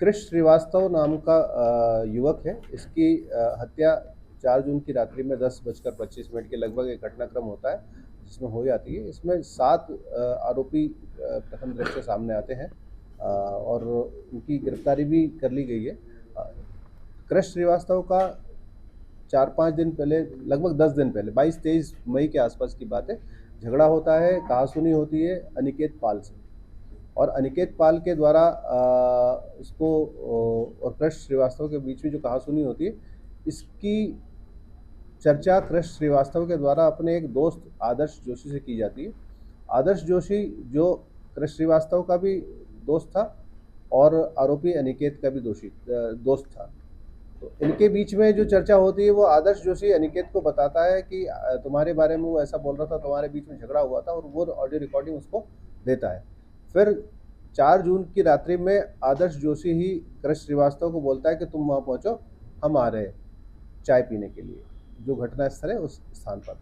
कृष श्रीवास्तव नाम का युवक है। इसकी हत्या 4 जून की रात्रि में 10:25 के लगभग एक घटनाक्रम होता है जिसमें हो जाती है। इसमें 7 आरोपी प्रथम दृष्टया सामने आते हैं और उनकी गिरफ्तारी भी कर ली गई है। कृष श्रीवास्तव का 4-5 दिन पहले, लगभग 10 दिन पहले 22-23 मई के आसपास की बात है, झगड़ा होता है, कहासुनी होती है अनिकेत पाल से। और अनिकेत पाल के द्वारा इसको और कृष श्रीवास्तव के बीच में जो कहासुनी होती है, इसकी चर्चा कृष श्रीवास्तव के द्वारा अपने एक दोस्त आदर्श जोशी से की जाती है। आदर्श जोशी जो कृष श्रीवास्तव का भी दोस्त था और आरोपी अनिकेत का भी दोस्त था। तो इनके बीच में जो चर्चा होती है, वो आदर्श जोशी अनिकेत को बताता है कि तुम्हारे बारे में वो ऐसा बोल रहा था, तुम्हारे बीच में झगड़ा हुआ था, और वो ऑडियो रिकॉर्डिंग उसको देता है। फिर 4 जून की रात्रि में आदर्श जोशी ही कृष श्रीवास्तव को बोलता है कि तुम वहाँ पहुँचो, हम आ रहे हैं चाय पीने के लिए, जो घटना स्थल है उस स्थान पर।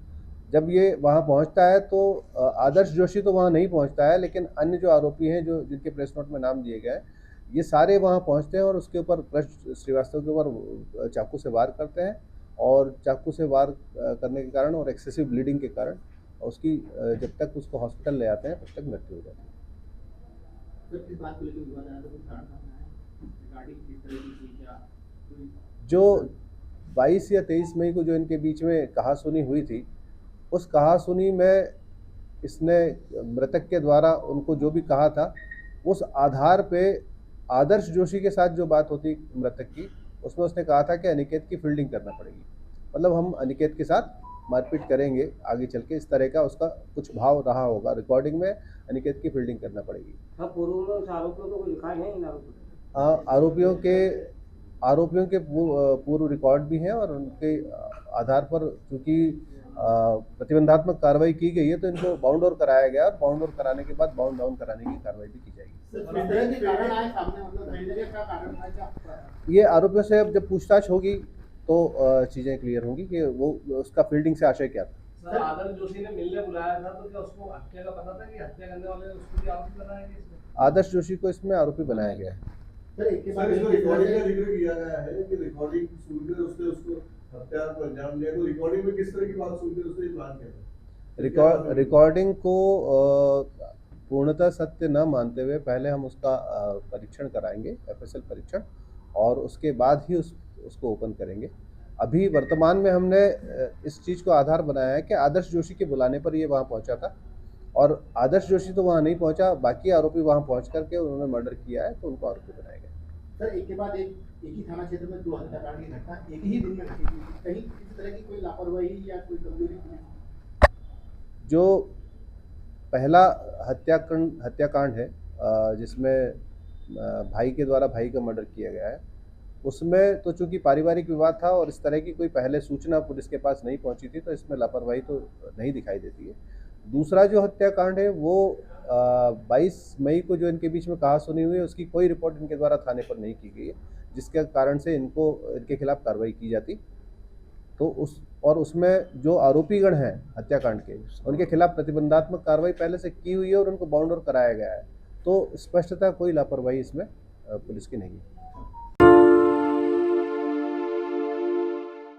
जब ये वहाँ पहुँचता है तो आदर्श जोशी तो वहाँ नहीं पहुँचता है, लेकिन अन्य जो आरोपी हैं, जो जिनके प्रेस नोट में नाम दिए गए हैं, ये सारे वहाँ पहुँचते हैं और उसके ऊपर कृष श्रीवास्तव के ऊपर चाकू से वार करते हैं। और चाकू से वार करने के कारण और एक्सेसिव ब्लीडिंग के कारण उसकी जब तक उसको हॉस्पिटल ले आते हैं तब तक मृत्यु हो जाती है। जो 22 या 23 मई को जो इनके बीच में कहासुनी हुई थी, उस कहासुनी में इसने मृतक के द्वारा उनको जो भी कहा था, उस आधार पे आदर्श जोशी के साथ जो बात होती मृतक की, उसमें उसने कहा था कि अनिकेत की फील्डिंग करना पड़ेगी, मतलब हम अनिकेत के साथ मारपीट करेंगे आगे चल के, इस तरह का उसका कुछ भाव रहा होगा। रिकॉर्डिंग में अनिकेत की फील्डिंग करना पड़ेगी। पूर्व में उस आरोपियों को कोई लिखा नहीं आरोपियों के पूर्व रिकॉर्ड भी हैं और उनके आधार पर क्योंकि प्रतिबंधात्मक कार्रवाई की गई है, तो इनको बाउंड ओवर कराया गया और बाउंड ओवर कराने के बाद बाउंड डाउन कराने की कार्रवाई भी की जाएगी। ये आरोपियों से अब जब पूछताछ होगी तो चीज़ें क्लियर होंगी कि वो उसका फील्डिंग से आशय क्या था। सर, आदर्श जोशी ने मिलने बुलाया था, तो क्या उसको हत्या का पता था कि हत्या करने वाले ने उसको भी आरोपी बनाया गया इसमें? आदर्श जोशी को इसमें आरोपी बनाया गया है। सर, इसमें रिकॉर्डिंग का जिक्र किया गया है कि रिकॉर्डिंग सुनकर उसको हत्या को अंजाम दिया, तो रिकॉर्डिंग में किस तरह की बात सुनकर उसने प्लान किया? रिकॉर्डिंग को पूर्णतः सत्य न मानते हुए पहले हम उसका परीक्षण कराएंगे, FSL परीक्षण, और उसके बाद ही उसको ओपन करेंगे। अभी वर्तमान में हमने इस चीज़ को आधार बनाया है कि आदर्श जोशी के बुलाने पर ये वहाँ पहुँचा था, और आदर्श जोशी तो वहाँ नहीं पहुँचा, बाकी आरोपी वहाँ पहुँच करके उन्होंने मर्डर किया है, तो उनको आरोपी बनाया गया। सर, एक के बाद एक ही थाना क्षेत्र में 2 हत्याकांड की घटना एक ही दिन में घटी थी, कहीं किसी तरह की कोई लापरवाही या कोई कमजोरी? जो पहला हत्याकांड है जिसमें भाई के द्वारा भाई का मर्डर किया गया है, उसमें तो चूंकि पारिवारिक विवाद था और इस तरह की कोई पहले सूचना पुलिस के पास नहीं पहुंची थी, तो इसमें लापरवाही तो नहीं दिखाई देती है। दूसरा जो हत्याकांड है वो 22 मई को जो इनके बीच में कहासुनी हुई है, उसकी कोई रिपोर्ट इनके द्वारा थाने पर नहीं की गई है, जिसके कारण से इनके खिलाफ कार्रवाई की जाती। तो उसमें जो आरोपीगण हैं हत्याकांड के, उनके खिलाफ प्रतिबंधात्मक कार्रवाई पहले से की हुई है और उनको बाउंड ओवर कराया गया है। तो स्पष्टतः कोई लापरवाही इसमें पुलिस की नहीं है।